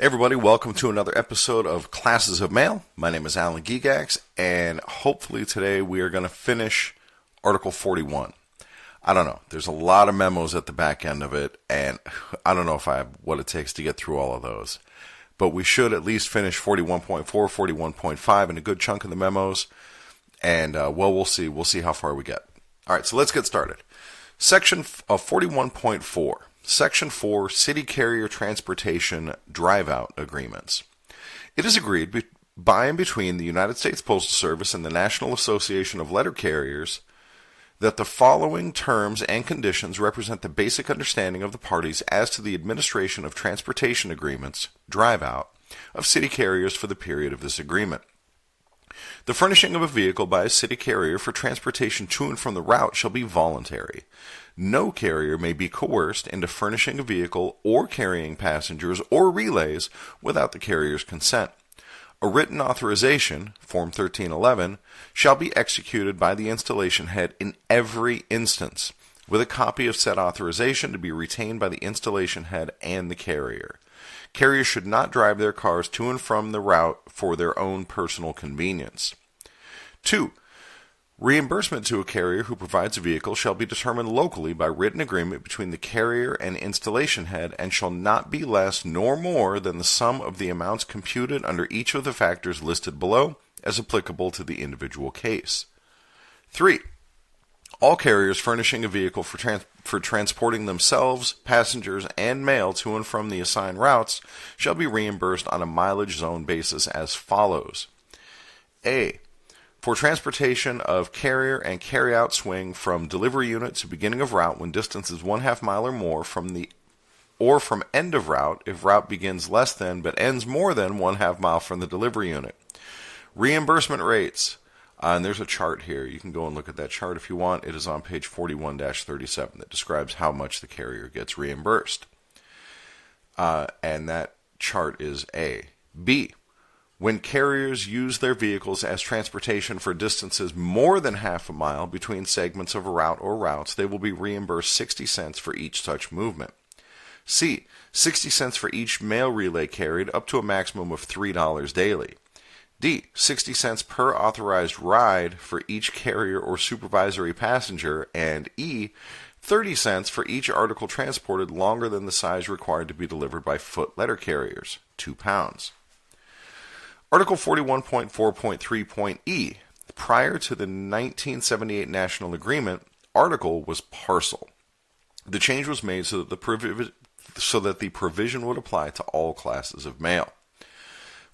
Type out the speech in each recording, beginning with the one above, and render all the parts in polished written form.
Hey everybody, welcome to another episode of Classes of Mail. My name is Alan Gigax, and hopefully today we are going to finish Article 41. I don't know, there's a lot of memos at the back end of it, and I don't know if I have what it takes to get through all of those. But we should at least finish 41.4, 41.5, and a good chunk of the memos, and we'll see. We'll see how far we get. All right, so let's get started. Section 41.4. Section 4, City Carrier Transportation Drive-Out Agreements. It is agreed by and between the United States Postal Service and the National Association of Letter Carriers that the following terms and conditions represent the basic understanding of the parties as to the administration of transportation agreements, drive-out, of city carriers for the period of this agreement. The furnishing of a vehicle by a city carrier for transportation to and from the route shall be voluntary. No carrier may be coerced into furnishing a vehicle or carrying passengers or relays without the carrier's consent. A written authorization, Form 1311, shall be executed by the installation head in every instance, with a copy of said authorization to be retained by the installation head and the carrier. Carriers should not drive their cars to and from the route for their own personal convenience. 2. Reimbursement to a carrier who provides a vehicle shall be determined locally by written agreement between the carrier and installation head and shall not be less nor more than the sum of the amounts computed under each of the factors listed below as applicable to the individual case. 3. All carriers furnishing a vehicle for transporting themselves, passengers, and mail to and from the assigned routes shall be reimbursed on a mileage zone basis as follows. A. For transportation of carrier and carry-out swing from delivery unit to beginning of route when distance is 1/2 mile or more from end of route if route begins less than but ends more than 1/2 mile from the delivery unit. Reimbursement rates. And there's a chart here. You can go and look at that chart if you want. It is on page 41-37 that describes how much the carrier gets reimbursed. And that chart is A. B. When carriers use their vehicles as transportation for distances more than 1/2 mile between segments of a route or routes, they will be reimbursed 60 cents for each such movement. C. 60 cents for each mail relay carried up to a maximum of $3 daily. D. 60 cents per authorized ride for each carrier or supervisory passenger. And E. 30 cents for each article transported longer than the size required to be delivered by foot letter carriers, 2 pounds. Article 41.4.3.E. Prior to the 1978 National Agreement, article was parcel. The change was made so that the provision would apply to all classes of mail.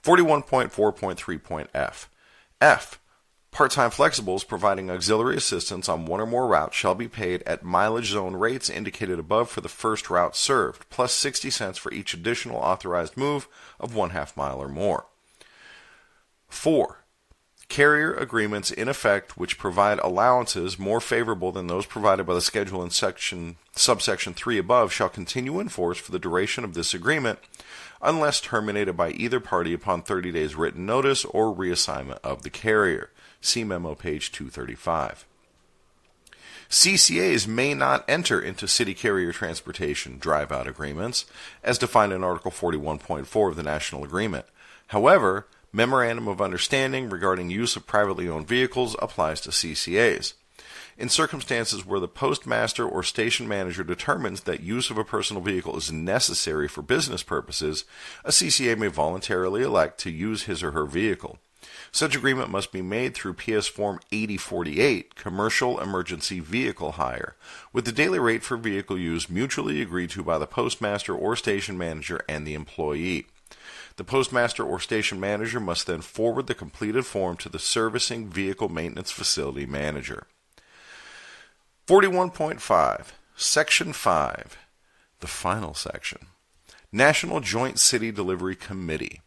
41.4.3.F. F. Part-time flexibles providing auxiliary assistance on one or more routes shall be paid at mileage zone rates indicated above for the first route served, plus 60 cents for each additional authorized move of 1/2 mile or more. 4. Carrier agreements in effect which provide allowances more favorable than those provided by the schedule in subsection 3 above shall continue in force for the duration of this agreement unless terminated by either party upon 30 days written notice or reassignment of the carrier. See memo page 235. CCAs may not enter into city carrier transportation drive-out agreements as defined in Article 41.4 of the National Agreement. However, Memorandum of Understanding regarding use of privately owned vehicles applies to CCAs. In circumstances where the postmaster or station manager determines that use of a personal vehicle is necessary for business purposes, a CCA may voluntarily elect to use his or her vehicle. Such agreement must be made through PS Form 8048, Commercial Emergency Vehicle Hire, with the daily rate for vehicle use mutually agreed to by the postmaster or station manager and the employee. The postmaster or station manager must then forward the completed form to the servicing vehicle maintenance facility manager. 41.5, Section 5, the final section. National Joint City Delivery Committee.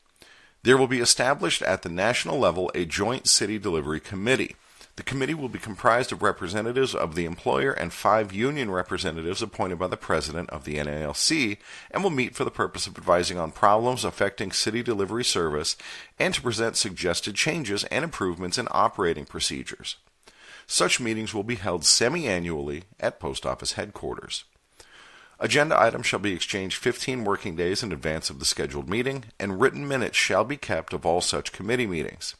There will be established at the national level a Joint City Delivery Committee. The committee will be comprised of representatives of the employer and 5 union representatives appointed by the president of the NALC and will meet for the purpose of advising on problems affecting city delivery service and to present suggested changes and improvements in operating procedures. Such meetings will be held semi-annually at Post Office headquarters. Agenda items shall be exchanged 15 working days in advance of the scheduled meeting, and written minutes shall be kept of all such committee meetings.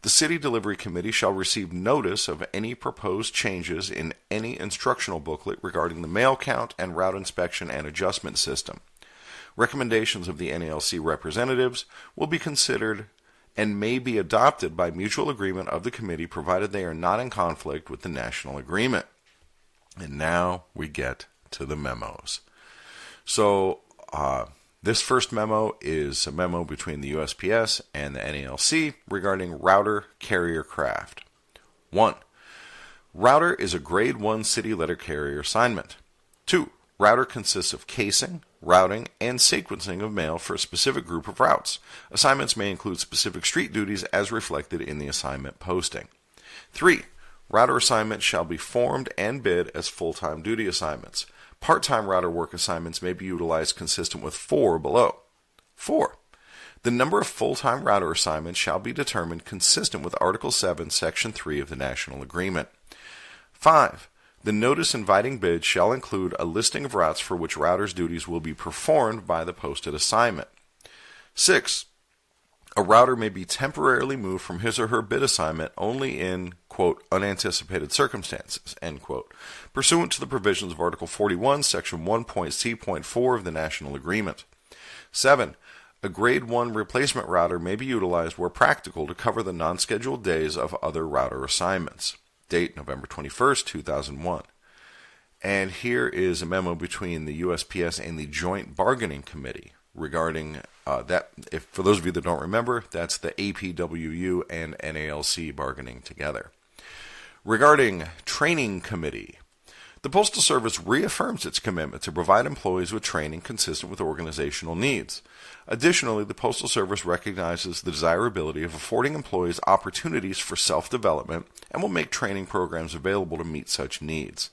The City Delivery Committee shall receive notice of any proposed changes in any instructional booklet regarding the mail count and route inspection and adjustment system. Recommendations of the NALC representatives will be considered and may be adopted by mutual agreement of the committee, provided they are not in conflict with the national agreement. And now we get to the memos. So, this first memo is a memo between the USPS and the NALC regarding router carrier craft. 1. Router is a Grade 1 city letter carrier assignment. 2. Router consists of casing, routing, and sequencing of mail for a specific group of routes. Assignments may include specific street duties as reflected in the assignment posting. 3. Router assignments shall be formed and bid as full-time duty assignments. Part-time router work assignments may be utilized consistent with 4 below. 4. The number of full-time router assignments shall be determined consistent with Article 7, Section 3 of the National Agreement. 5. The notice inviting bids shall include a listing of routes for which routers' duties will be performed by the posted assignment. 6. A router may be temporarily moved from his or her bid assignment only in, quote, unanticipated circumstances, end quote, pursuant to the provisions of Article 41, Section 1.c.4 of the National Agreement. 7. A Grade 1 replacement router may be utilized where practical to cover the non-scheduled days of other router assignments. Date, November 21st, 2001. And here is a memo between the USPS and the Joint Bargaining Committee regarding that. If for those of you that don't remember, that's the APWU and NALC bargaining together. Regarding Training Committee, the Postal Service reaffirms its commitment to provide employees with training consistent with organizational needs. Additionally, the Postal Service recognizes the desirability of affording employees opportunities for self-development and will make training programs available to meet such needs.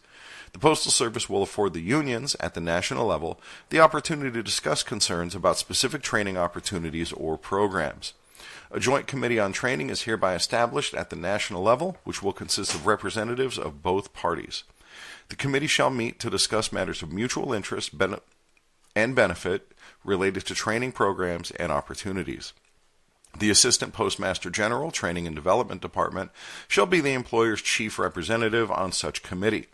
The Postal Service will afford the unions at the national level the opportunity to discuss concerns about specific training opportunities or programs. A joint committee on training is hereby established at the national level, which will consist of representatives of both parties. The committee shall meet to discuss matters of mutual interest and benefit related to training programs and opportunities. The Assistant Postmaster General, Training and Development Department, shall be the employer's chief representative on such committee.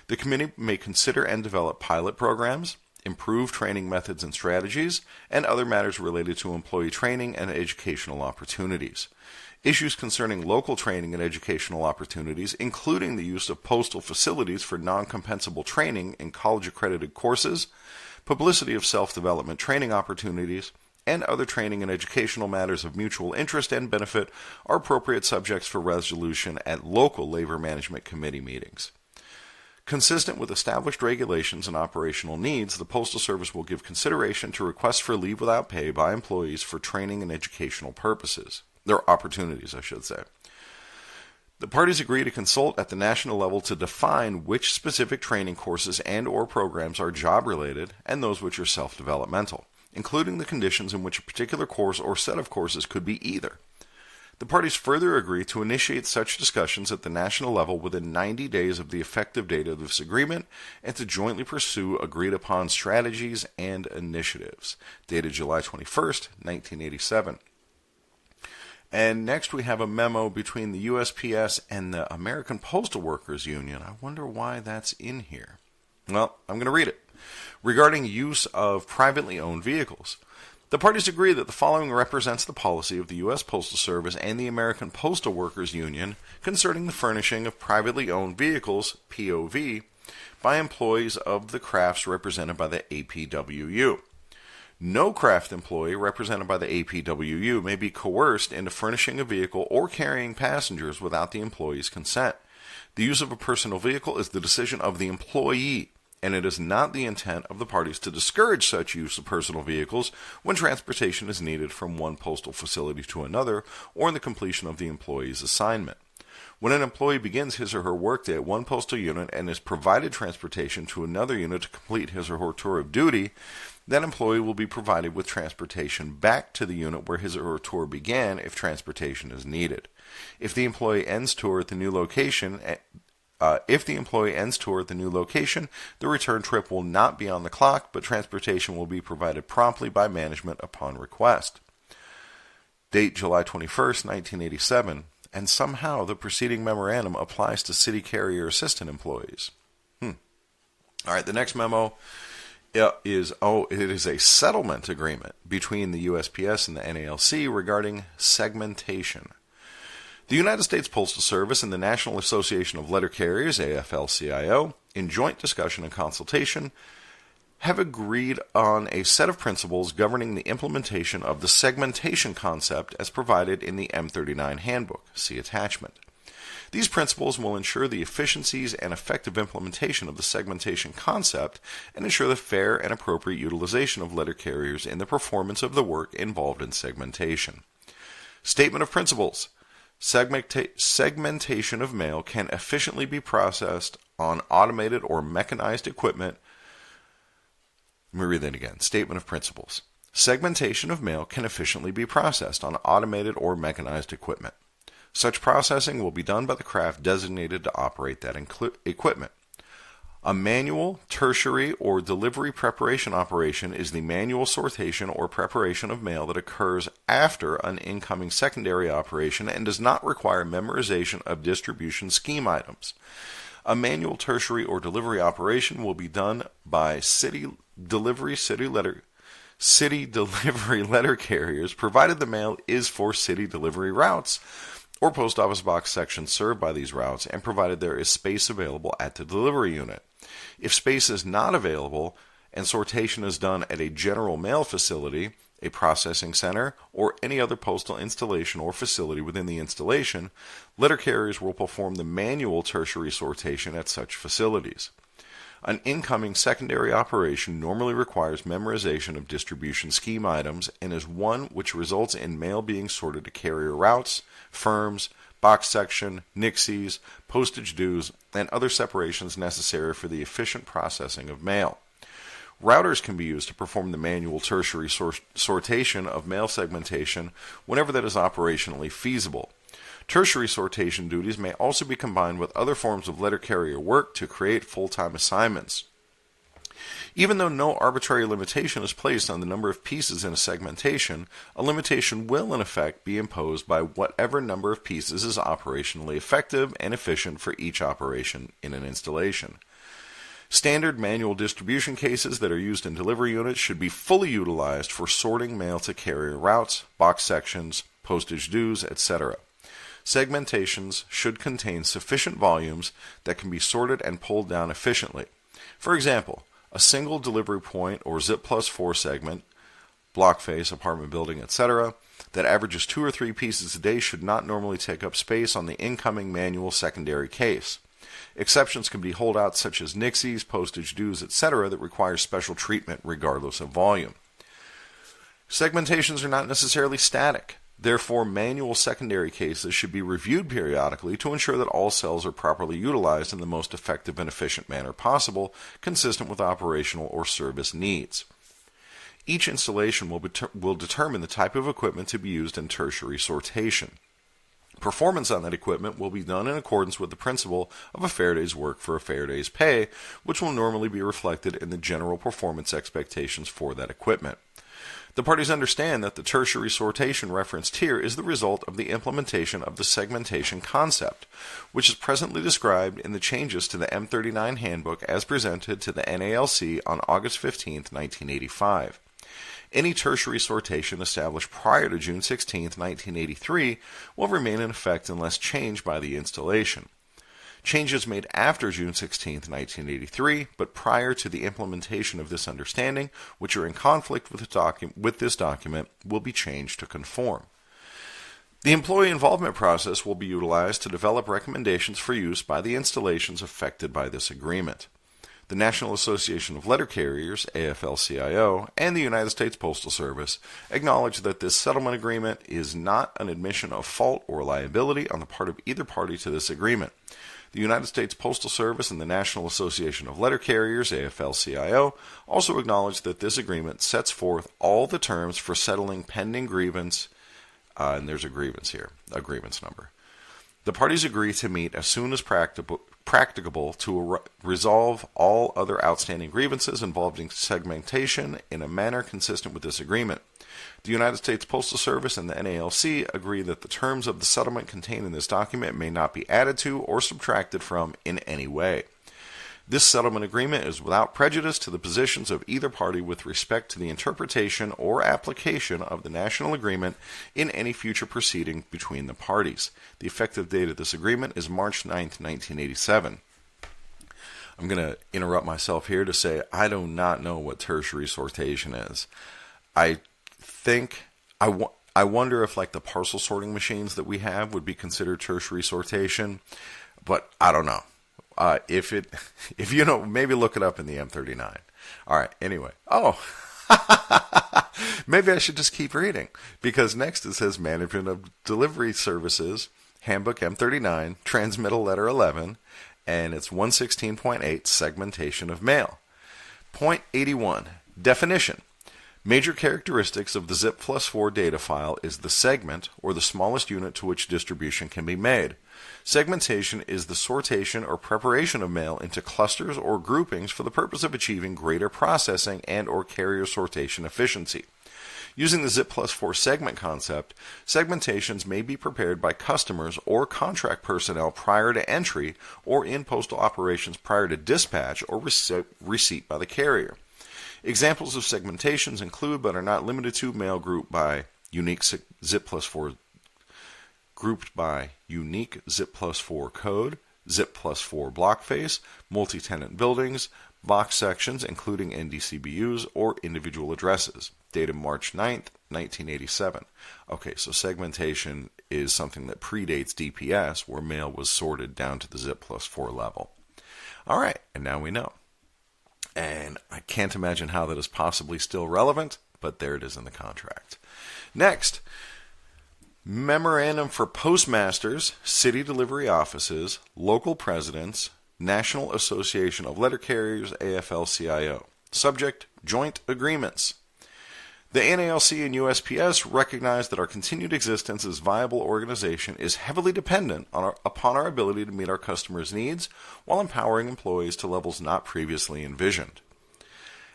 The committee may consider and develop pilot programs, improve training methods and strategies, and other matters related to employee training and educational opportunities. Issues concerning local training and educational opportunities, including the use of postal facilities for non-compensable training in college-accredited courses, publicity of self-development training opportunities, and other training and educational matters of mutual interest and benefit are appropriate subjects for resolution at local labor management committee meetings. Consistent with established regulations and operational needs, the Postal Service will give consideration to requests for leave without pay by employees for training and educational purposes. Their opportunities, I should say. The parties agree to consult at the national level to define which specific training courses and or programs are job-related and those which are self-developmental, including the conditions in which a particular course or set of courses could be either. The parties further agree to initiate such discussions at the national level within 90 days of the effective date of this agreement and to jointly pursue agreed-upon strategies and initiatives. Dated July 21st, 1987. And next we have a memo between the USPS and the American Postal Workers Union. I wonder why that's in here. Well, I'm going to read it. Regarding use of privately owned vehicles. The parties agree that the following represents the policy of the U.S. Postal Service and the American Postal Workers Union concerning the furnishing of privately owned vehicles, POV, by employees of the crafts represented by the APWU. No craft employee represented by the APWU may be coerced into furnishing a vehicle or carrying passengers without the employee's consent. The use of a personal vehicle is the decision of the employee, and it is not the intent of the parties to discourage such use of personal vehicles when transportation is needed from one postal facility to another or in the completion of the employee's assignment. When an employee begins his or her workday at one postal unit and is provided transportation to another unit to complete his or her tour of duty, that employee will be provided with transportation back to the unit where his or her tour began if transportation is needed. If the employee ends tour at the new location, If the employee ends tour at the new location, the return trip will not be on the clock, but transportation will be provided promptly by management upon request. Date July 21st, 1987, and somehow the preceding memorandum applies to city carrier assistant employees. All right, the next memo it is a settlement agreement between the USPS and the NALC regarding segmentation. The United States Postal Service and the National Association of Letter Carriers, AFL-CIO, in joint discussion and consultation, have agreed on a set of principles governing the implementation of the segmentation concept as provided in the M39 Handbook. See attachment. These principles will ensure the efficiencies and effective implementation of the segmentation concept and ensure the fair and appropriate utilization of letter carriers in the performance of the work involved in segmentation. Statement of principles. Segmentation of mail can efficiently be processed on automated or mechanized equipment. Let me read that again. Statement of principles. Segmentation of mail can efficiently be processed on automated or mechanized equipment. Such processing will be done by the craft designated to operate that equipment. A manual, tertiary, or delivery preparation operation is the manual sortation or preparation of mail that occurs after an incoming secondary operation and does not require memorization of distribution scheme items. A manual, tertiary, or delivery operation will be done by city delivery letter carriers, provided the mail is for city delivery routes or post office box sections served by these routes, and provided there is space available at the delivery unit. If space is not available and sortation is done at a general mail facility, a processing center, or any other postal installation or facility within the installation, letter carriers will perform the manual tertiary sortation at such facilities. An incoming secondary operation normally requires memorization of distribution scheme items and is one which results in mail being sorted to carrier routes, firms, box section, nixies, postage dues, and other separations necessary for the efficient processing of mail. Routers can be used to perform the manual tertiary sortation of mail segmentation whenever that is operationally feasible. Tertiary sortation duties may also be combined with other forms of letter carrier work to create full-time assignments. Even though no arbitrary limitation is placed on the number of pieces in a segmentation, a limitation will in effect be imposed by whatever number of pieces is operationally effective and efficient for each operation in an installation. Standard manual distribution cases that are used in delivery units should be fully utilized for sorting mail to carrier routes, box sections, postage dues, etc. Segmentations should contain sufficient volumes that can be sorted and pulled down efficiently. For example, a single delivery point or zip plus 4 segment, block face, apartment building, etc., that averages 2 or 3 pieces a day should not normally take up space on the incoming manual secondary case. Exceptions can be holdouts such as nixies, postage dues, etc. that require special treatment regardless of volume. Segmentations are not necessarily static. Therefore, manual secondary cases should be reviewed periodically to ensure that all cells are properly utilized in the most effective and efficient manner possible, consistent with operational or service needs. Each installation will determine the type of equipment to be used in tertiary sortation. Performance on that equipment will be done in accordance with the principle of a fair day's work for a fair day's pay, which will normally be reflected in the general performance expectations for that equipment. The parties understand that the tertiary sortation referenced here is the result of the implementation of the segmentation concept, which is presently described in the changes to the M39 Handbook as presented to the NALC on August 15, 1985. Any tertiary sortation established prior to June 16, 1983 will remain in effect unless changed by the installation. Changes made after June 16, 1983, but prior to the implementation of this understanding, which are in conflict with this document, will be changed to conform. The employee involvement process will be utilized to develop recommendations for use by the installations affected by this agreement. The National Association of Letter Carriers, AFL-CIO, and the United States Postal Service acknowledge that this settlement agreement is not an admission of fault or liability on the part of either party to this agreement. The United States Postal Service and the National Association of Letter Carriers, AFL-CIO, also acknowledge that this agreement sets forth all the terms for settling pending grievance, and there's a grievance here, a grievance number. The parties agree to meet as soon as practicable practicable to resolve all other outstanding grievances involving segmentation in a manner consistent with this agreement. The United States Postal Service and the NALC agree that the terms of the settlement contained in this document may not be added to or subtracted from in any way. This settlement agreement is without prejudice to the positions of either party with respect to the interpretation or application of the national agreement in any future proceeding between the parties. The effective date of this agreement is March 9th, 1987. I'm going to interrupt myself here to say I do not know what tertiary sortation is. I wonder if like the parcel sorting machines that we have would be considered tertiary sortation, but I don't know. If you know, maybe look it up in the M39. All right. Anyway. Oh, maybe I should just keep reading, because next it says Management of Delivery Services, Handbook M39, Transmittal Letter 11, and it's 116.8, Segmentation of Mail. Point 81, Definition. Major characteristics of the ZIP+4 data file is the segment, or the smallest unit to which distribution can be made. Segmentation is the sortation or preparation of mail into clusters or groupings for the purpose of achieving greater processing and or carrier sortation efficiency. Using the ZIP+4 segment concept, segmentations may be prepared by customers or contract personnel prior to entry or in postal operations prior to dispatch or receipt by the carrier. Examples of segmentations include, but are not limited to, mail grouped by unique ZIP+4 grouped by unique ZIP+4 code, ZIP+4 block face, multi-tenant buildings, box sections including NDCBUs or individual addresses. Dated March 9th, 1987. Okay, so segmentation is something that predates DPS, where mail was sorted down to the ZIP+4 level. All right, and now we know. And I can't imagine how that is possibly still relevant, but there it is in the contract. Next, Memorandum for Postmasters, City Delivery Offices, Local Presidents, National Association of Letter Carriers, AFL-CIO. Subject, Joint Agreements. The NALC and USPS recognize that our continued existence as a viable organization is heavily dependent upon our ability to meet our customers' needs while empowering employees to levels not previously envisioned.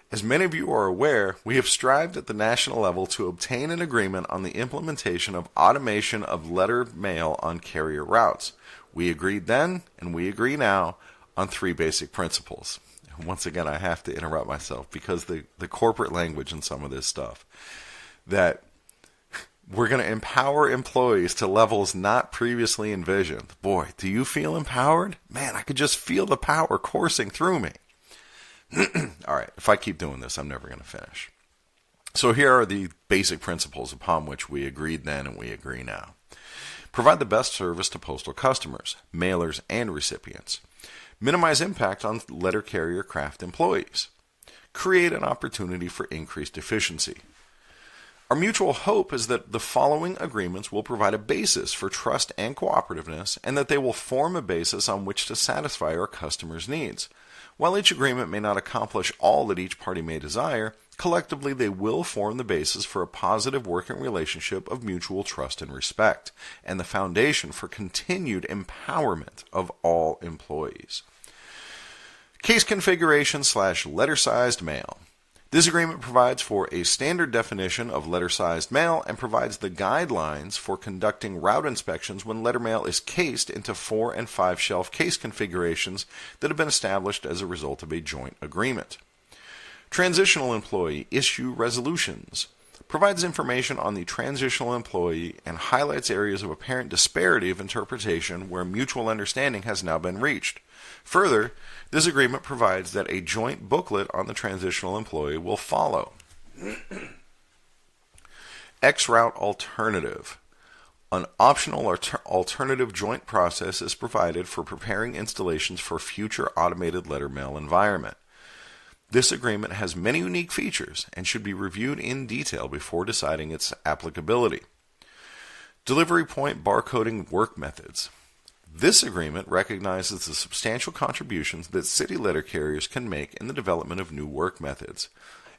As many of you are aware, we have strived at the national level to obtain an agreement on the implementation of automation of letter mail on carrier routes. We agreed then, and we agree now, on 3 basic principles. Once again, I have to interrupt myself because the corporate language in some of this stuff, that we're going to empower employees to levels not previously envisioned. Boy, do you feel empowered? Man, I could just feel the power coursing through me. All right, if I keep doing this, I'm never going to finish. So here are the basic principles upon which we agreed then and we agree now. Provide the best service to postal customers, mailers, and recipients. Minimize impact on letter carrier craft employees. Create an opportunity for increased efficiency. Our mutual hope is that the following agreements will provide a basis for trust and cooperativeness, and that they will form a basis on which to satisfy our customers' needs. While each agreement may not accomplish all that each party may desire, collectively they will form the basis for a positive working relationship of mutual trust and respect, and the foundation for continued empowerment of all employees. Case configuration / letter-sized mail. This agreement provides for a standard definition of letter-sized mail and provides the guidelines for conducting route inspections when letter mail is cased into 4 and 5 shelf case configurations that have been established as a result of a joint agreement. Transitional employee issue resolutions. Provides information on the transitional employee and highlights areas of apparent disparity of interpretation where mutual understanding has now been reached. Further, this agreement provides that a joint booklet on the transitional employee will follow. X-Route Alternative. An optional alternative joint process is provided for preparing installations for future automated letter mail environment. This agreement has many unique features and should be reviewed in detail before deciding its applicability. Delivery point barcoding work methods. This agreement recognizes the substantial contributions that city letter carriers can make in the development of new work methods.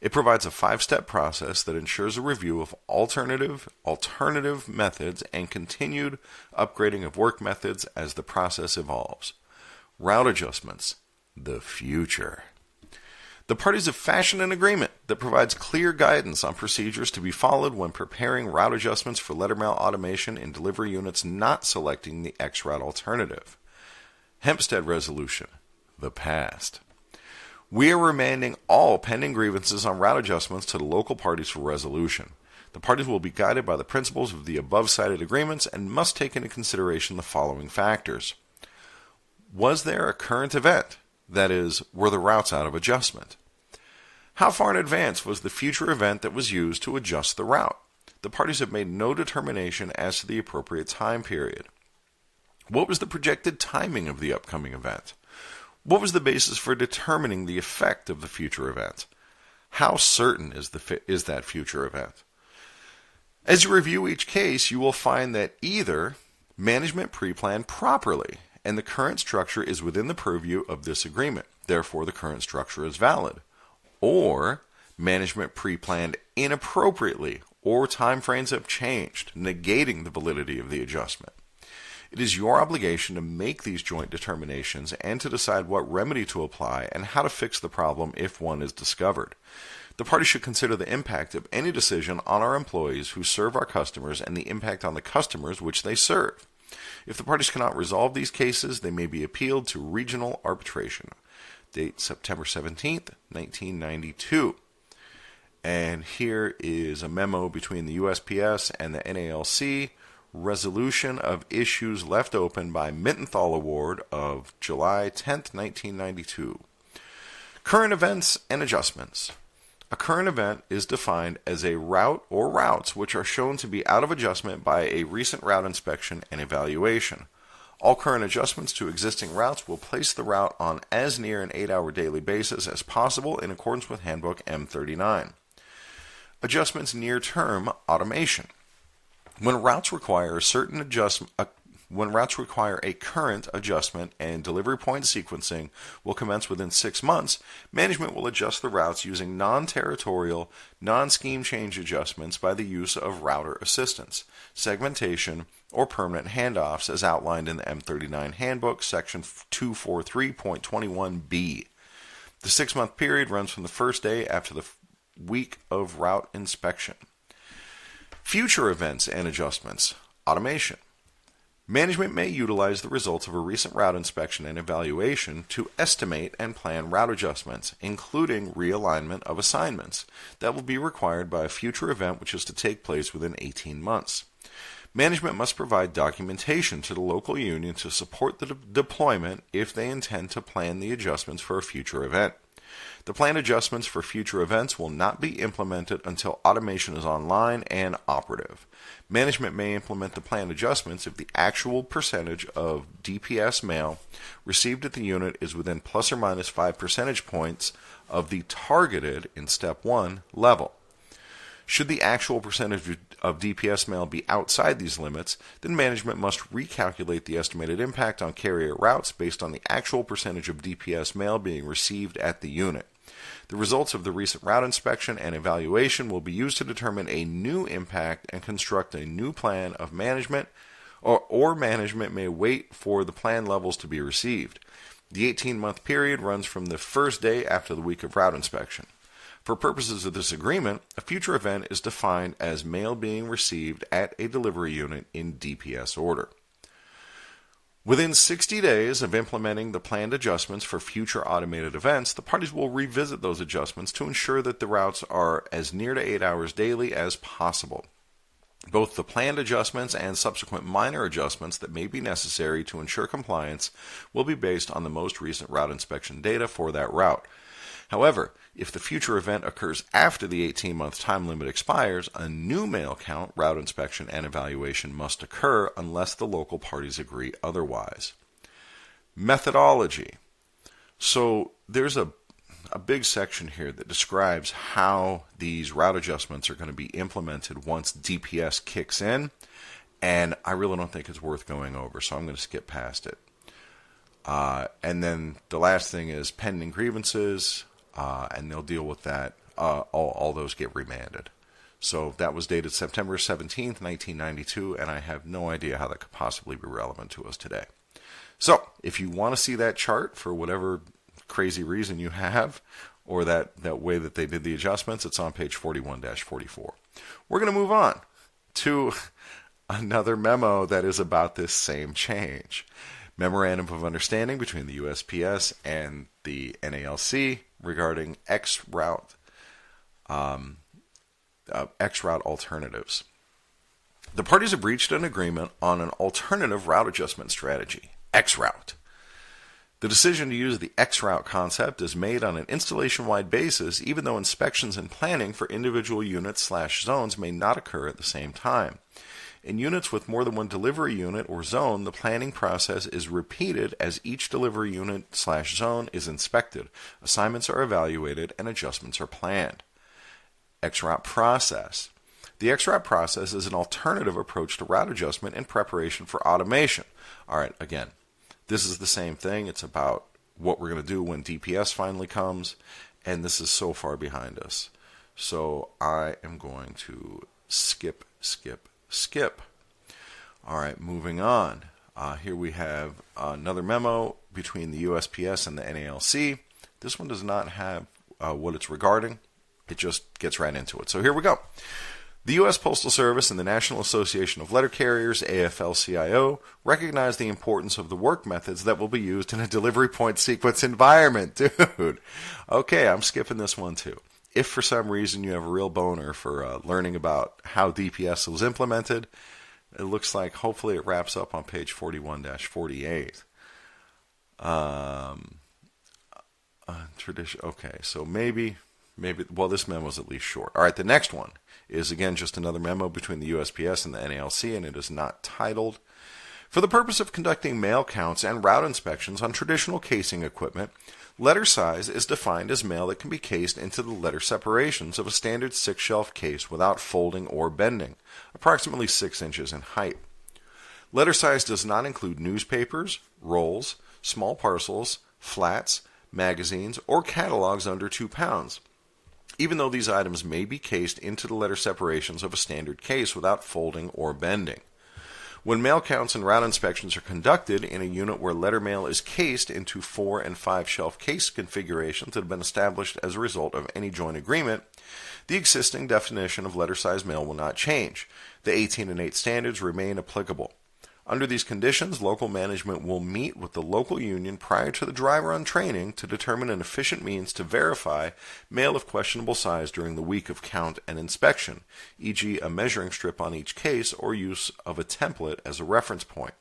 It provides a 5-step process that ensures a review of alternative methods and continued upgrading of work methods as the process evolves. Route adjustments, the future. The parties have fashioned an agreement that provides clear guidance on procedures to be followed when preparing route adjustments for letter mail automation in delivery units not selecting the X route alternative. Hempstead Resolution, the past. We are remanding all pending grievances on route adjustments to the local parties for resolution. The parties will be guided by the principles of the above-cited agreements and must take into consideration the following factors. Was there a current event? That is, were the routes out of adjustment? How far in advance was the future event that was used to adjust the route? The parties have made no determination as to the appropriate time period. What was the projected timing of the upcoming event? What was the basis for determining the effect of the future event? How certain is that future event? As you review each case, you will find that either management pre-planned properly and the current structure is within the purview of this agreement, therefore the current structure is valid, or management pre-planned inappropriately or timeframes have changed, negating the validity of the adjustment. It is your obligation to make these joint determinations and to decide what remedy to apply and how to fix the problem if one is discovered. The parties should consider the impact of any decision on our employees who serve our customers and the impact on the customers which they serve. If the parties cannot resolve these cases, they may be appealed to regional arbitration. Date September 17th, 1992. And here is a memo between the USPS and the NALC, resolution of issues left open by Mittenthal Award of July 10th, 1992. Current events and adjustments. A current event is defined as a route or routes which are shown to be out of adjustment by a recent route inspection and evaluation. All current adjustments to existing routes will place the route on as near an 8-hour daily basis as possible in accordance with Handbook M39. Adjustments near-term automation. When routes require a current adjustment and delivery point sequencing will commence within 6 months, management will adjust the routes using non-territorial, non-scheme change adjustments by the use of router assistance, segmentation, or permanent handoffs as outlined in the M39 Handbook, Section 243.21b. The 6-month period runs from the first day after the week of route inspection. Future events and adjustments. Automation. Management may utilize the results of a recent route inspection and evaluation to estimate and plan route adjustments, including realignment of assignments, that will be required by a future event which is to take place within 18 months. Management must provide documentation to the local union to support the deployment if they intend to plan the adjustments for a future event. The planned adjustments for future events will not be implemented until automation is online and operative. Management may implement the planned adjustments if the actual percentage of DPS mail received at the unit is within plus or minus 5 percentage points of the targeted, in Step 1, level. Should the actual percentage of DPS mail be outside these limits, then management must recalculate the estimated impact on carrier routes based on the actual percentage of DPS mail being received at the unit. The results of the recent route inspection and evaluation will be used to determine a new impact and construct a new plan of management, or management may wait for the plan levels to be received. The 18-month period runs from the first day after the week of route inspection. For purposes of this agreement, a future event is defined as mail being received at a delivery unit in DPS order. Within 60 days of implementing the planned adjustments for future automated events, the parties will revisit those adjustments to ensure that the routes are as near to 8 hours daily as possible. Both the planned adjustments and subsequent minor adjustments that may be necessary to ensure compliance will be based on the most recent route inspection data for that route. However, if the future event occurs after the 18-month time limit expires, a new mail count, route inspection, and evaluation must occur unless the local parties agree otherwise. Methodology. So there's a big section here that describes how these route adjustments are going to be implemented once DPS kicks in, and I really don't think it's worth going over, so I'm going to skip past it. And then the last thing is pending grievances, and they'll deal with that. All those get remanded. So that was dated September 17th, 1992, and I have no idea how that could possibly be relevant to us today. So if you want to see that chart for whatever crazy reason you have, or that way that they did the adjustments, it's on page 41-44. We're going to move on to another memo that is about this same change. Memorandum of Understanding between the USPS and the NALC regarding X-route alternatives. The parties have reached an agreement on an alternative route adjustment strategy, X-route. The decision to use the X-route concept is made on an installation-wide basis, even though inspections and planning for individual units/zones may not occur at the same time. In units with more than one delivery unit or zone, the planning process is repeated as each delivery unit/zone is inspected, assignments are evaluated, and adjustments are planned. X-route process. The X-route process is an alternative approach to route adjustment in preparation for automation. All right, again, this is the same thing. It's about what we're going to do when DPS finally comes, and this is so far behind us. So I am going to skip. All right, moving on. Here we have another memo between the USPS and the NALC. This one does not have what it's regarding. It just gets right into it. So here we go. The U.S. Postal Service and the National Association of Letter Carriers, AFL-CIO, recognize the importance of the work methods that will be used in a delivery point sequence environment. Dude. Okay, I'm skipping this one too. If for some reason you have a real boner for learning about how DPS was implemented, it looks like hopefully it wraps up on page 41-48. Okay, so maybe, well, this memo is at least short. All right, the next one is, again, just another memo between the USPS and the NALC, and it is not titled. For the purpose of conducting mail counts and route inspections on traditional casing equipment, letter size is defined as mail that can be cased into the letter separations of a standard 6-shelf case without folding or bending, approximately 6 inches in height. Letter size does not include newspapers, rolls, small parcels, flats, magazines, or catalogs under 2 pounds, even though these items may be cased into the letter separations of a standard case without folding or bending. When mail counts and route inspections are conducted in a unit where letter mail is cased into 4- and 5-shelf case configurations that have been established as a result of any joint agreement, the existing definition of letter size mail will not change. The 18 and 8 standards remain applicable. Under these conditions, local management will meet with the local union prior to the dry run training to determine an efficient means to verify mail of questionable size during the week of count and inspection, e.g. a measuring strip on each case or use of a template as a reference point.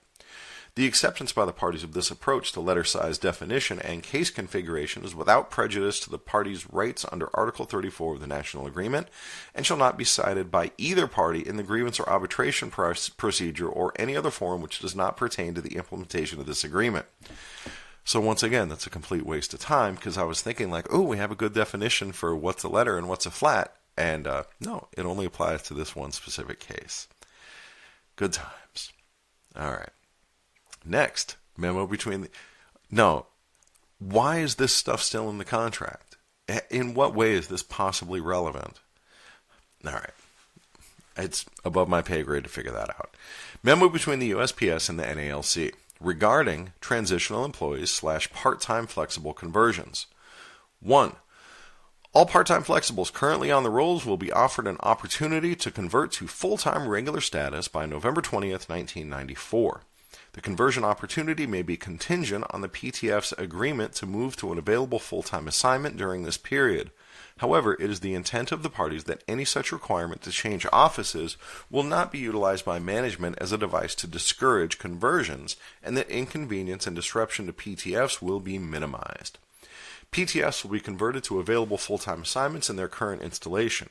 The acceptance by the parties of this approach to letter size definition and case configuration is without prejudice to the parties' rights under Article 34 of the National Agreement and shall not be cited by either party in the grievance or arbitration procedure or any other form which does not pertain to the implementation of this agreement. So once again, that's a complete waste of time because I was thinking like, oh, we have a good definition for what's a letter and what's a flat. And no, it only applies to this one specific case. Good times. All right. Next, memo between the... No, why is this stuff still in the contract? In what way is this possibly relevant? All right. It's above my pay grade to figure that out. Memo between the USPS and the NALC regarding transitional employees / part-time flexible conversions. 1. All part-time flexibles currently on the rolls will be offered an opportunity to convert to full-time regular status by November 20th, 1994. The conversion opportunity may be contingent on the PTF's agreement to move to an available full-time assignment during this period. However, it is the intent of the parties that any such requirement to change offices will not be utilized by management as a device to discourage conversions, and that inconvenience and disruption to PTFs will be minimized. PTFs will be converted to available full-time assignments in their current installation.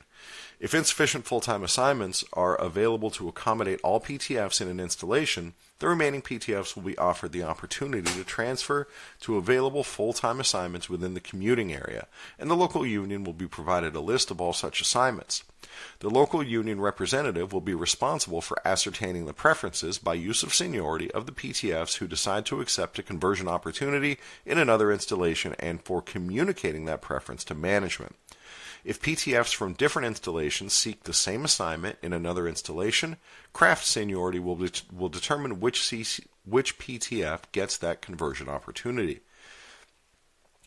If insufficient full-time assignments are available to accommodate all PTFs in an installation, the remaining PTFs will be offered the opportunity to transfer to available full-time assignments within the commuting area, and the local union will be provided a list of all such assignments. The local union representative will be responsible for ascertaining the preferences by use of seniority of the PTFs who decide to accept a conversion opportunity in another installation and for communicating that preference to management. If PTFs from different installations seek the same assignment in another installation, craft seniority will determine which PTF gets that conversion opportunity.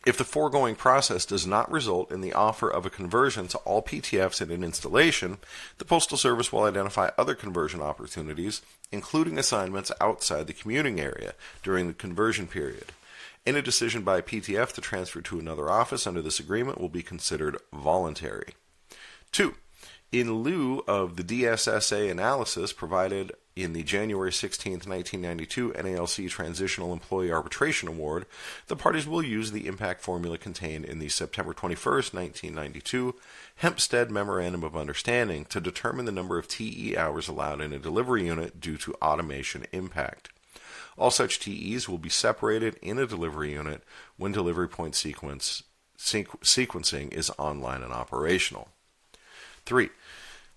If the foregoing process does not result in the offer of a conversion to all PTFs in an installation, the Postal Service will identify other conversion opportunities, including assignments outside the commuting area, during the conversion period. Any decision by a PTF to transfer to another office under this agreement will be considered voluntary. 2. In lieu of the DSSA analysis provided in the January 16, 1992 NALC Transitional Employee Arbitration Award, the parties will use the impact formula contained in the September 21, 1992 Hempstead Memorandum of Understanding to determine the number of TE hours allowed in a delivery unit due to automation impact. All such TEs will be separated in a delivery unit when delivery point sequencing is online and operational. 3.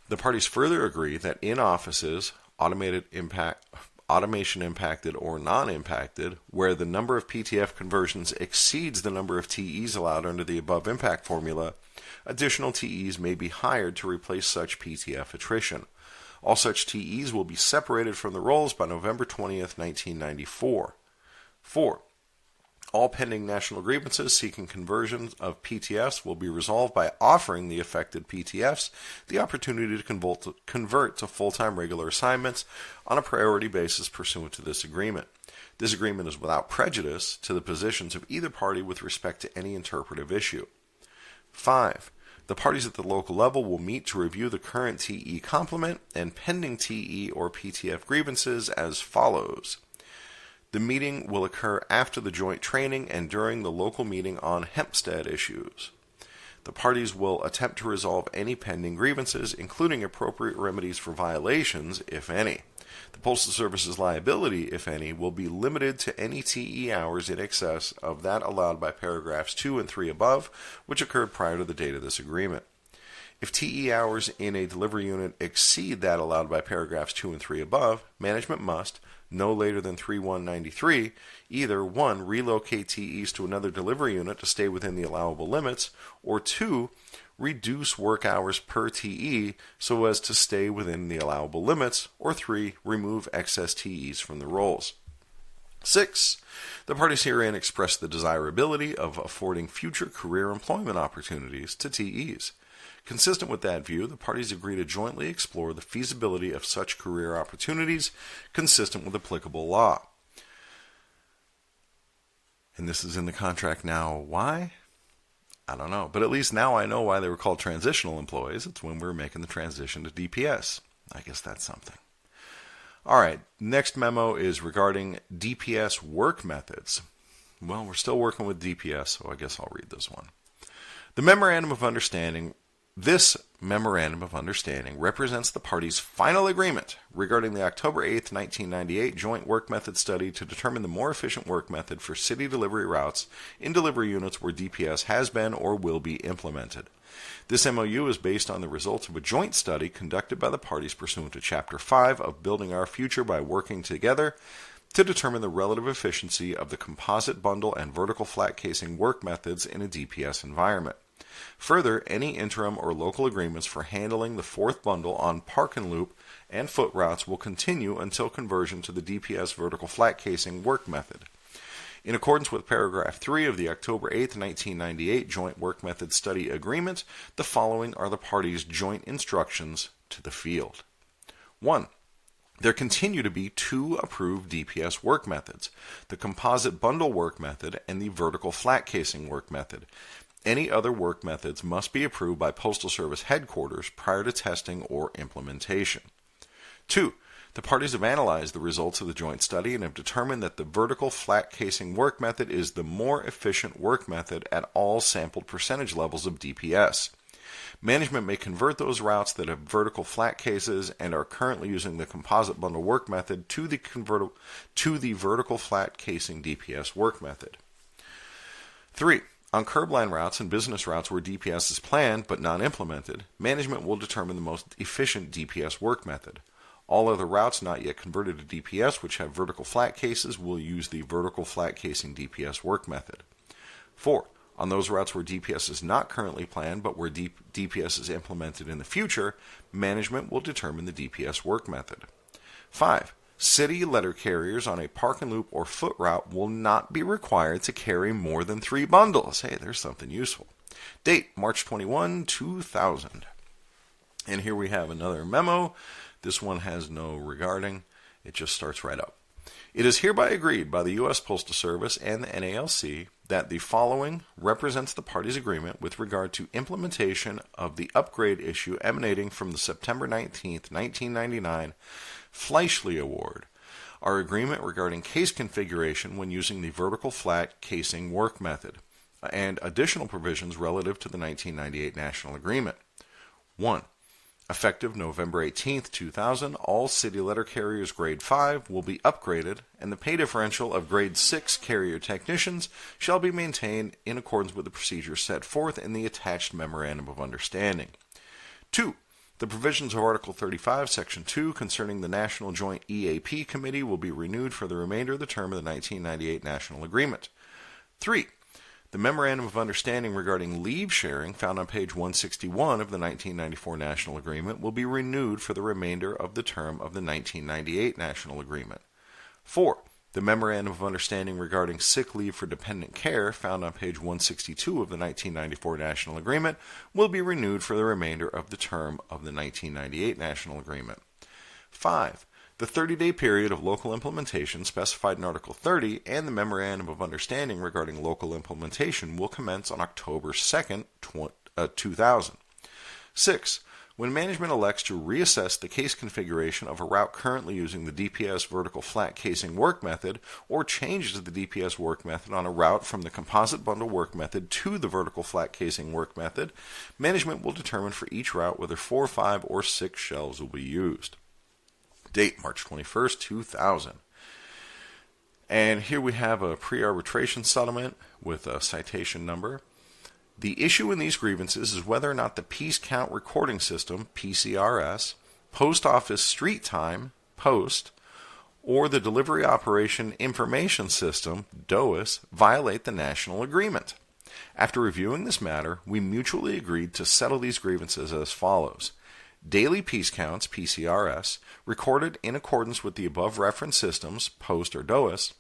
The parties further agree that in offices, automation impacted or non-impacted, where the number of PTF conversions exceeds the number of TEs allowed under the above impact formula, additional TEs may be hired to replace such PTF attrition. All such TEs will be separated from the rolls by November 20th, 1994. 4. All pending national grievances seeking conversions of PTFs will be resolved by offering the affected PTFs the opportunity to convert to full-time regular assignments on a priority basis pursuant to this agreement. This agreement is without prejudice to the positions of either party with respect to any interpretive issue. 5. The parties at the local level will meet to review the current TE complement and pending TE or PTF grievances as follows. The meeting will occur after the joint training and during the local meeting on Hempstead issues. The parties will attempt to resolve any pending grievances, including appropriate remedies for violations, if any. The Postal Service's liability, if any, will be limited to any TE hours in excess of that allowed by paragraphs 2 and 3 above, which occurred prior to the date of this agreement. If TE hours in a delivery unit exceed that allowed by paragraphs 2 and 3 above, management must, no later than 3/1/93, either 1. Relocate TEs to another delivery unit to stay within the allowable limits, or 2. Reduce work hours per TE so as to stay within the allowable limits, or 3. Remove excess TEs from the rolls. 6. The parties herein express the desirability of affording future career employment opportunities to TEs. Consistent with that view, the parties agree to jointly explore the feasibility of such career opportunities consistent with applicable law. And this is in the contract now. Why? I don't know. But at least now I know why they were called transitional employees. It's when we were making the transition to DPS. I guess that's something. All right. Next memo is regarding DPS work methods. Well, we're still working with DPS, so I guess I'll read this one. This Memorandum of Understanding represents the parties' final agreement regarding the October 8, 1998 Joint Work Method Study to determine the more efficient work method for city delivery routes in delivery units where DPS has been or will be implemented. This MOU is based on the results of a joint study conducted by the parties pursuant to Chapter 5 of Building Our Future by Working Together to determine the relative efficiency of the composite bundle and vertical flat casing work methods in a DPS environment. Further, any interim or local agreements for handling the fourth bundle on park and loop and foot routes will continue until conversion to the DPS vertical flat casing work method. In accordance with paragraph 3 of the October 8, 1998 Joint Work Method Study Agreement, the following are the parties' joint instructions to the field. 1. There continue to be 2 approved DPS work methods, the composite bundle work method and the vertical flat casing work method. Any other work methods must be approved by Postal Service headquarters prior to testing or implementation. 2. The parties have analyzed the results of the joint study and have determined that the vertical flat casing work method is the more efficient work method at all sampled percentage levels of DPS. Management may convert those routes that have vertical flat cases and are currently using the composite bundle work method to the vertical flat casing DPS work method. 3. On curbline routes and business routes where DPS is planned but not implemented, management will determine the most efficient DPS work method. All other routes not yet converted to DPS which have vertical flat cases will use the vertical flat casing DPS work method. 4. On those routes where DPS is not currently planned, but where DPS is implemented in the future, management will determine the DPS work method. 5. City letter carriers on a park and loop or foot route will not be required to carry more than 3 bundles. Hey, there's something useful. Date, March 21, 2000. And here we have another memo. This one has no regarding. It just starts right up. It is hereby agreed by the U.S. Postal Service and the NALC that the following represents the parties' agreement with regard to implementation of the upgrade issue emanating from the September 19, 1999 Fleischle Award. Our agreement regarding case configuration when using the vertical flat casing work method, and additional provisions relative to the 1998 National Agreement. 1. Effective November 18, 2000, all city letter carriers grade 5 will be upgraded, and the pay differential of grade 6 carrier technicians shall be maintained in accordance with the procedures set forth in the attached Memorandum of Understanding. 2. The provisions of Article 35, Section 2 concerning the National Joint EAP Committee will be renewed for the remainder of the term of the 1998 National Agreement. 3. The Memorandum of Understanding regarding leave sharing, found on page 161 of the 1994 National Agreement, will be renewed for the remainder of the term of the 1998 National Agreement. 4. The Memorandum of Understanding regarding sick leave for dependent care, found on page 162 of the 1994 National Agreement, will be renewed for the remainder of the term of the 1998 National Agreement. 5. The 30-day period of local implementation specified in Article 30 and the Memorandum of Understanding regarding local implementation will commence on October 2, 2000. 6. When management elects to reassess the case configuration of a route currently using the DPS vertical flat casing work method, or changes the DPS work method on a route from the composite bundle work method to the vertical flat casing work method, management will determine for each route whether 4, 5, or 6 shelves will be used. Date, March 21st, 2000. And here we have a pre-arbitration settlement with a citation number. The issue in these grievances is whether or not the Piece Count Recording System, PCRS, Post Office Street Time, POST, or the Delivery Operation Information System, DOIS, violate the National Agreement. After reviewing this matter, we mutually agreed to settle these grievances as follows. Daily piece counts, PCRS, recorded in accordance with the above referenced systems, POST or DOIS,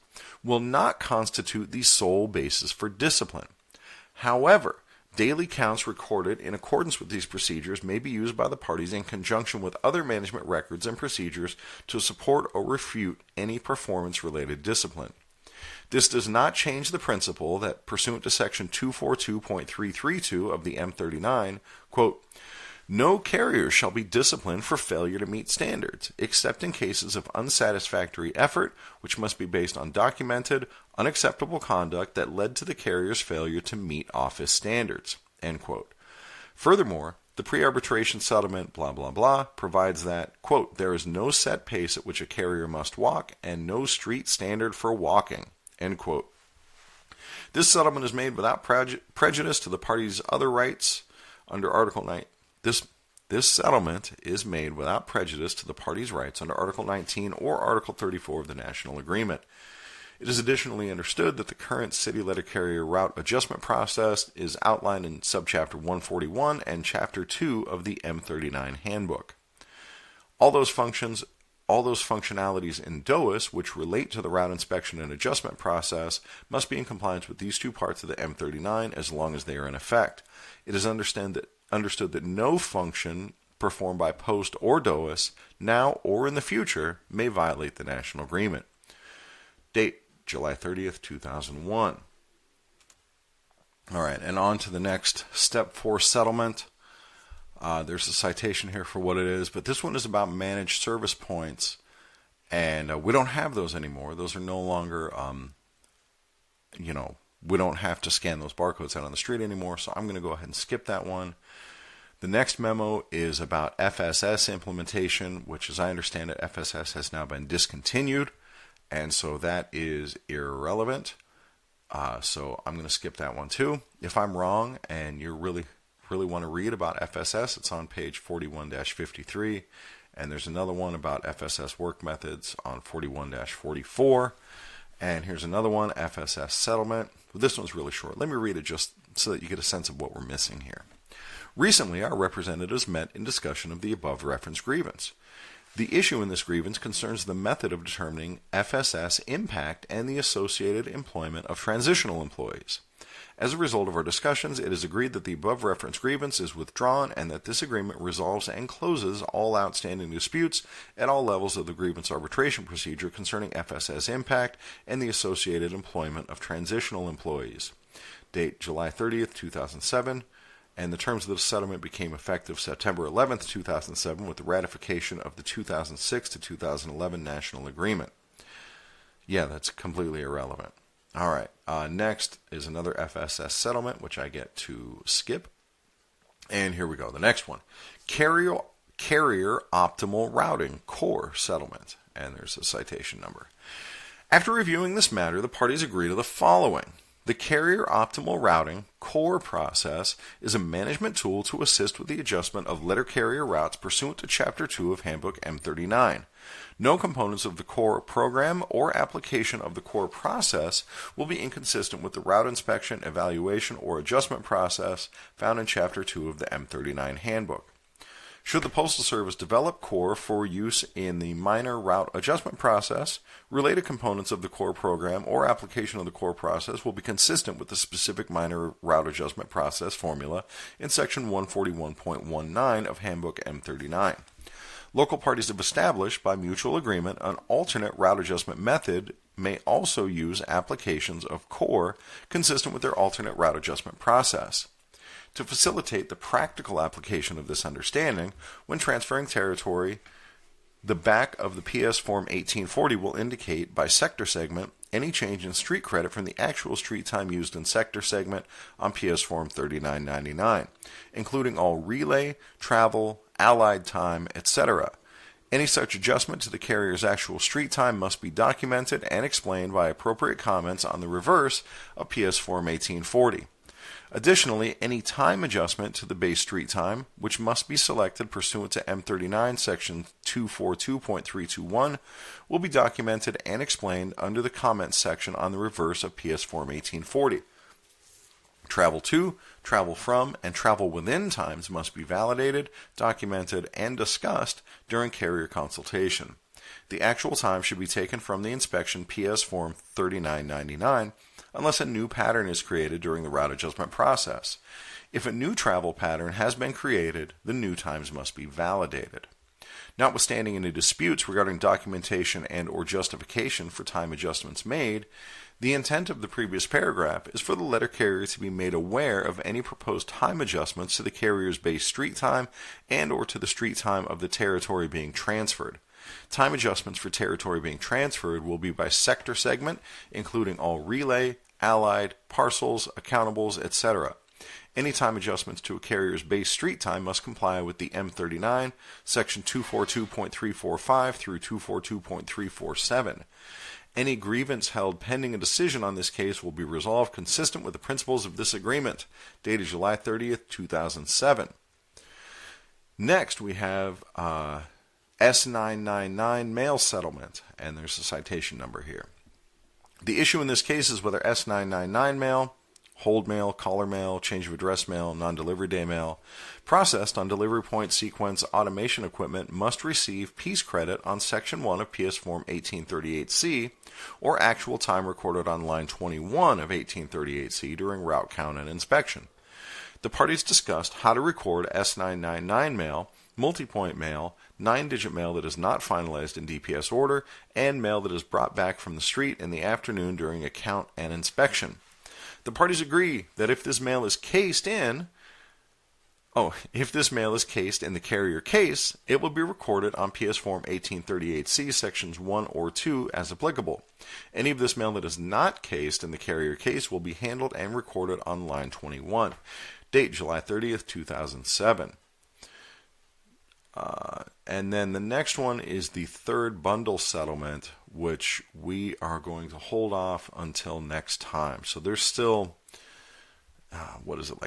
will not constitute the sole basis for discipline. However, daily counts recorded in accordance with these procedures may be used by the parties in conjunction with other management records and procedures to support or refute any performance-related discipline. This does not change the principle that, pursuant to Section 242.332 of the M39, quote, no carrier shall be disciplined for failure to meet standards, except in cases of unsatisfactory effort, which must be based on documented, unacceptable conduct that led to the carrier's failure to meet office standards. End quote. Furthermore, the pre-arbitration settlement, blah, blah, blah, provides that, quote, there is no set pace at which a carrier must walk and no street standard for walking, end quote. This settlement is made without prejudice to the parties' other rights under Article 9. This settlement is made without prejudice to the parties' rights under Article 19 or Article 34 of the National Agreement. It is additionally understood that the current city letter carrier route adjustment process is outlined in Subchapter 141 and Chapter 2 of the M39 Handbook. All those functionalities in DOIS which relate to the route inspection and adjustment process must be in compliance with these two parts of the M39 as long as they are in effect. It is understood that no function performed by POST or DOIS, now or in the future, may violate the National Agreement. Date, July 30th, 2001. All right, and on to the next Step 4 settlement. There's a citation here for what it is, but this one is about managed service points, and we don't have those anymore. Those are no longer, we don't have to scan those barcodes out on the street anymore, so I'm going to go ahead and skip that one. The next memo is about FSS implementation, which, as I understand it, FSS has now been discontinued, and so that is irrelevant. So I'm going to skip that one too. If I'm wrong and you really want to read about FSS, it's on page 41-53, and there's another one about FSS work methods on 41-44, and here's another one, FSS settlement. This one's really short. Let me read it just so that you get a sense of what we're missing here. Recently, our representatives met in discussion of the above referenced grievance. The issue in this grievance concerns the method of determining FSS impact and the associated employment of transitional employees. As a result of our discussions, it is agreed that the above referenced grievance is withdrawn and that this agreement resolves and closes all outstanding disputes at all levels of the grievance arbitration procedure concerning FSS impact and the associated employment of transitional employees. Date July 30th, 2007. And the terms of the settlement became effective September 11th, 2007, with the ratification of the 2006 to 2011 National Agreement. Yeah, that's completely irrelevant. All right, next is another FSS settlement, which I get to skip. And here we go, the next one. Carrier Optimal Routing Core Settlement. And there's a citation number. After reviewing this matter, the parties agree to the following. The Carrier Optimal Routing Core process is a management tool to assist with the adjustment of letter carrier routes pursuant to Chapter 2 of Handbook M39. No components of the core program or application of the core process will be inconsistent with the route inspection, evaluation, or adjustment process found in Chapter 2 of the M39 Handbook. Should the Postal Service develop core for use in the minor route adjustment process, related components of the core program or application of the core process will be consistent with the specific minor route adjustment process formula in Section 141.19 of Handbook M39. Local parties have established, by mutual agreement, an alternate route adjustment method may also use applications of core consistent with their alternate route adjustment process. To facilitate the practical application of this understanding, when transferring territory, the back of the PS Form 1840 will indicate by sector segment any change in street credit from the actual street time used in sector segment on PS Form 3999, including all relay, travel, allied time, etc. Any such adjustment to the carrier's actual street time must be documented and explained by appropriate comments on the reverse of PS Form 1840. Additionally, any time adjustment to the base street time, which must be selected pursuant to M39 Section 242.321, will be documented and explained under the comments section on the reverse of PS Form 1840. Travel to, travel from, and travel within times must be validated, documented, and discussed during carrier consultation. The actual time should be taken from the inspection PS Form 3999, unless a new pattern is created during the route adjustment process. If a new travel pattern has been created, the new times must be validated. Notwithstanding any disputes regarding documentation and or justification for time adjustments made, the intent of the previous paragraph is for the letter carrier to be made aware of any proposed time adjustments to the carrier's base street time and or to the street time of the territory being transferred. Time adjustments for territory being transferred will be by sector segment, including all relay, allied, parcels, accountables, etc. Any time adjustments to a carrier's base street time must comply with the M39, Section 242.345 through 242.347. Any grievance held pending a decision on this case will be resolved consistent with the principles of this agreement, dated July 30th, 2007. Next, we have S999 mail settlement, and there's a citation number here. The issue in this case is whether S999 mail, hold mail, caller mail, change of address mail, non-delivery day mail, processed on delivery point sequence automation equipment must receive piece credit on Section 1 of PS Form 1838C or actual time recorded on line 21 of 1838C during route count and inspection. The parties discussed how to record S999 mail, multi-point mail, 9-digit mail that is not finalized in DPS order, and mail that is brought back from the street in the afternoon during a count and inspection. The parties agree that if this mail is cased in the carrier case, it will be recorded on PS Form 1838C Sections 1 or 2 as applicable. Any of this mail that is not cased in the carrier case will be handled and recorded on line 21. Date July 30th, 2007. And then the next one is the third bundle settlement, which we are going to hold off until next time. So there's still,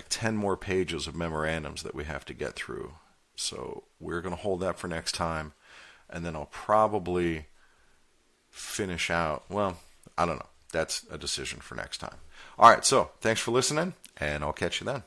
10 more pages of memorandums that we have to get through. So we're going to hold that for next time, and then I'll probably finish out, I don't know. that's a decision for next time. All right, so thanks for listening, and I'll catch you then.